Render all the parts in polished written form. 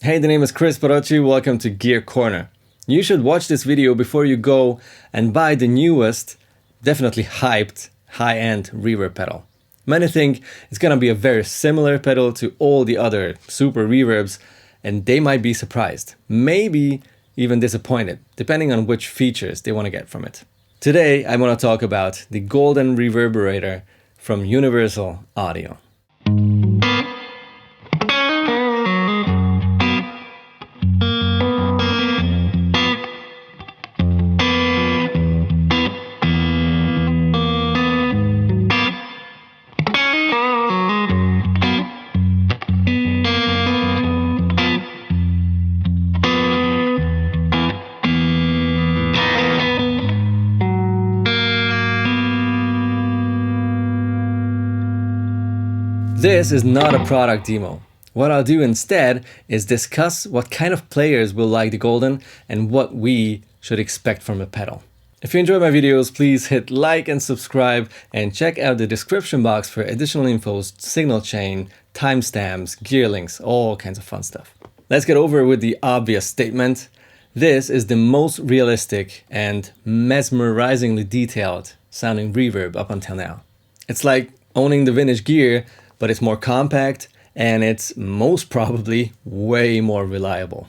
Hey, the name is Kris Barocsi. Welcome to Gear Corner. You should watch this video before you go and buy the newest, definitely hyped, high-end reverb pedal. Many think it's gonna be a very similar pedal to all the other super reverbs, and they might be surprised, maybe even disappointed, depending on which features they want to get from it. Today, I want to talk about the golden reverberator from Universal Audio. This is not a product demo. What I'll do instead is discuss what kind of players will like the Golden and what we should expect from a pedal. If you enjoy my videos, please hit like and subscribe and check out the description box for additional info, signal chain, timestamps, gear links, all kinds of fun stuff. Let's get over with the obvious statement. This is the most realistic and mesmerizingly detailed sounding reverb up until now. It's like owning the vintage gear, but it's more compact and it's most probably way more reliable.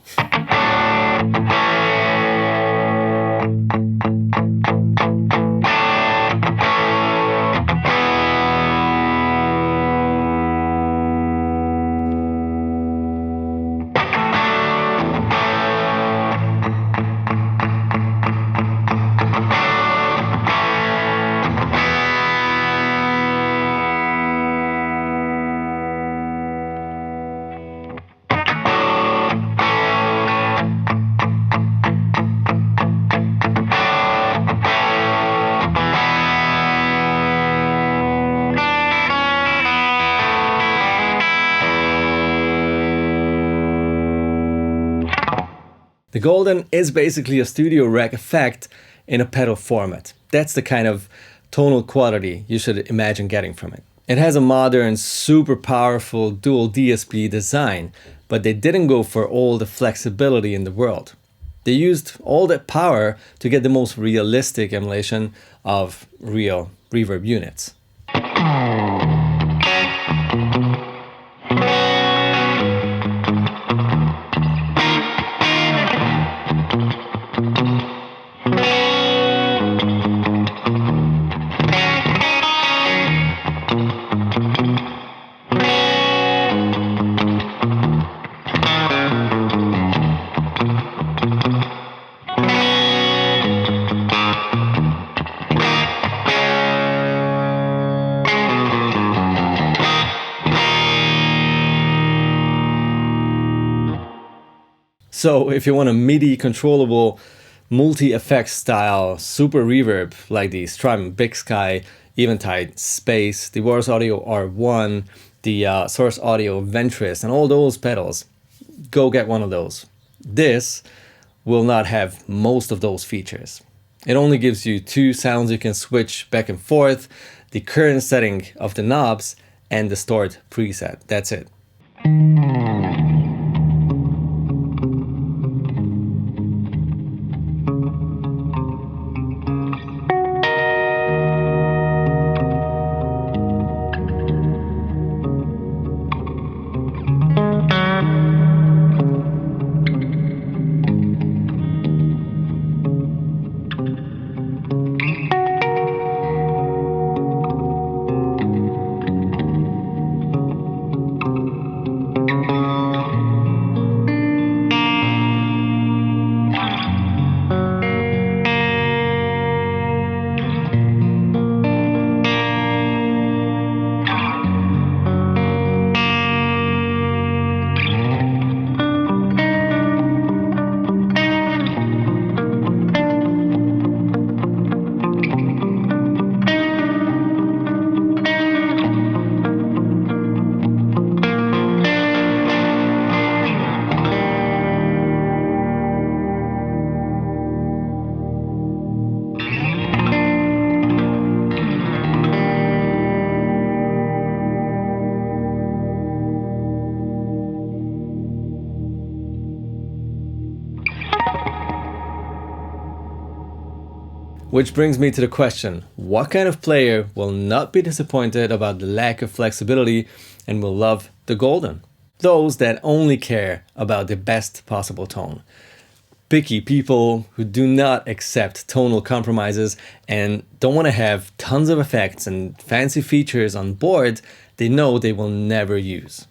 The Golden is basically a studio rack effect in a pedal format. That's the kind of tonal quality you should imagine getting from it. It has a modern, super powerful dual DSP design, but they didn't go for all the flexibility in the world. They used all that power to get the most realistic emulation of real reverb units. So if you want a MIDI controllable multi-effects style super reverb like the Strymon Big Sky, Eventide Space, the War's Audio R1, the Source Audio Ventris, and all those pedals, go get one of those. This will not have most of those features. It only gives you two sounds you can switch back and forth, the current setting of the knobs, and the stored preset. That's it. Which brings me to the question, what kind of player will not be disappointed about the lack of flexibility and will love the Golden? Those that only care about the best possible tone. Picky people who do not accept tonal compromises and don't want to have tons of effects and fancy features on board they know they will never use.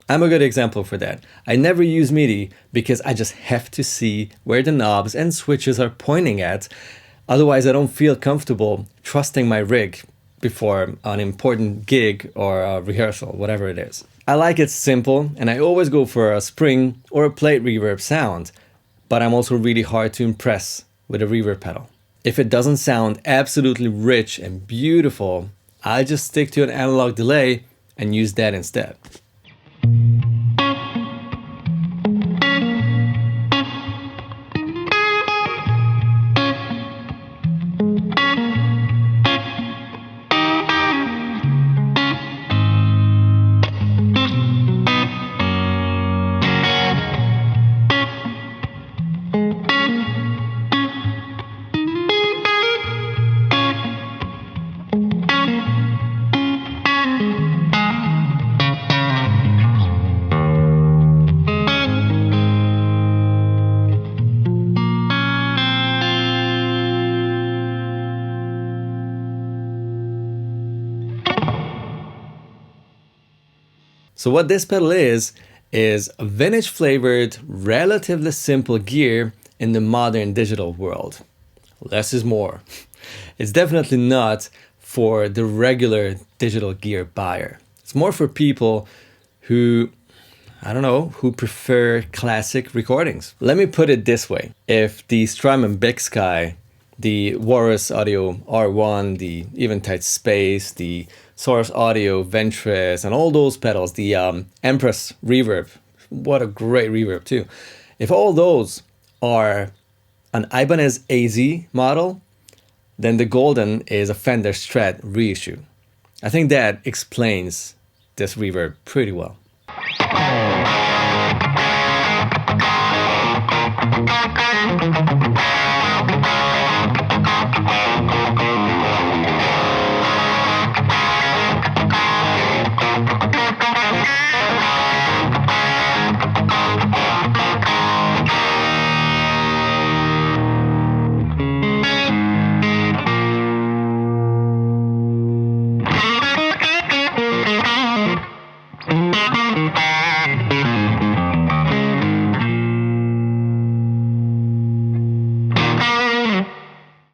I'm a good example for that. I never use MIDI because I just have to see where the knobs and switches are pointing at. Otherwise, I don't feel comfortable trusting my rig before an important gig or a rehearsal, whatever it is. I like it simple and I always go for a spring or a plate reverb sound, but I'm also really hard to impress with a reverb pedal. If it doesn't sound absolutely rich and beautiful, I just stick to an analog delay and use that instead. So what this pedal is a vintage flavored, relatively simple gear in the modern digital world. Less is more. It's definitely not for the regular digital gear buyer. It's more for people who, who prefer classic recordings. Let me put it this way. If the Strymon Big Sky, the Walrus Audio R1, the Eventide Space, the Source Audio Ventris, and all those pedals, the Empress Reverb, what a great reverb too. If all those are an Ibanez AZ model, then the Golden is a Fender Strat reissue. I think that explains this reverb pretty well.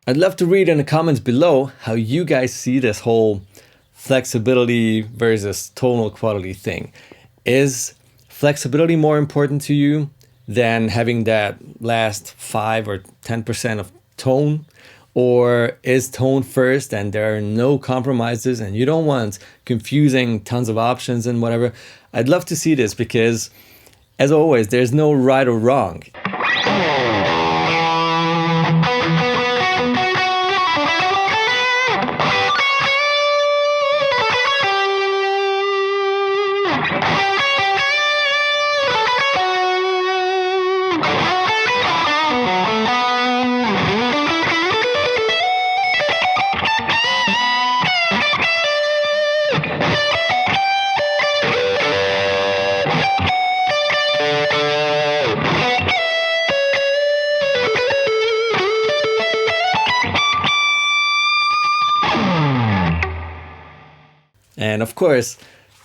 I'd love to read in the comments below how you guys see this whole flexibility versus tonal quality thing. Is flexibility more important to you than having that last 5 or 10% of tone? Or is tone first and there are no compromises and you don't want confusing tons of options and whatever? I'd love to see this because, as always, there's no right or wrong. And of course,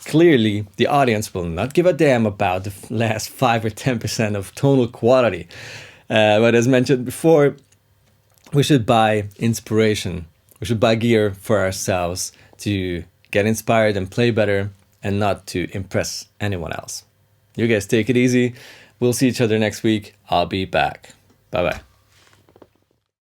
clearly the audience will not give a damn about the last 5 or 10% of tonal quality. But as mentioned before, we should buy inspiration. We should buy gear for ourselves to get inspired and play better and not to impress anyone else. You guys take it easy. We'll see each other next week. I'll be back. Bye-bye.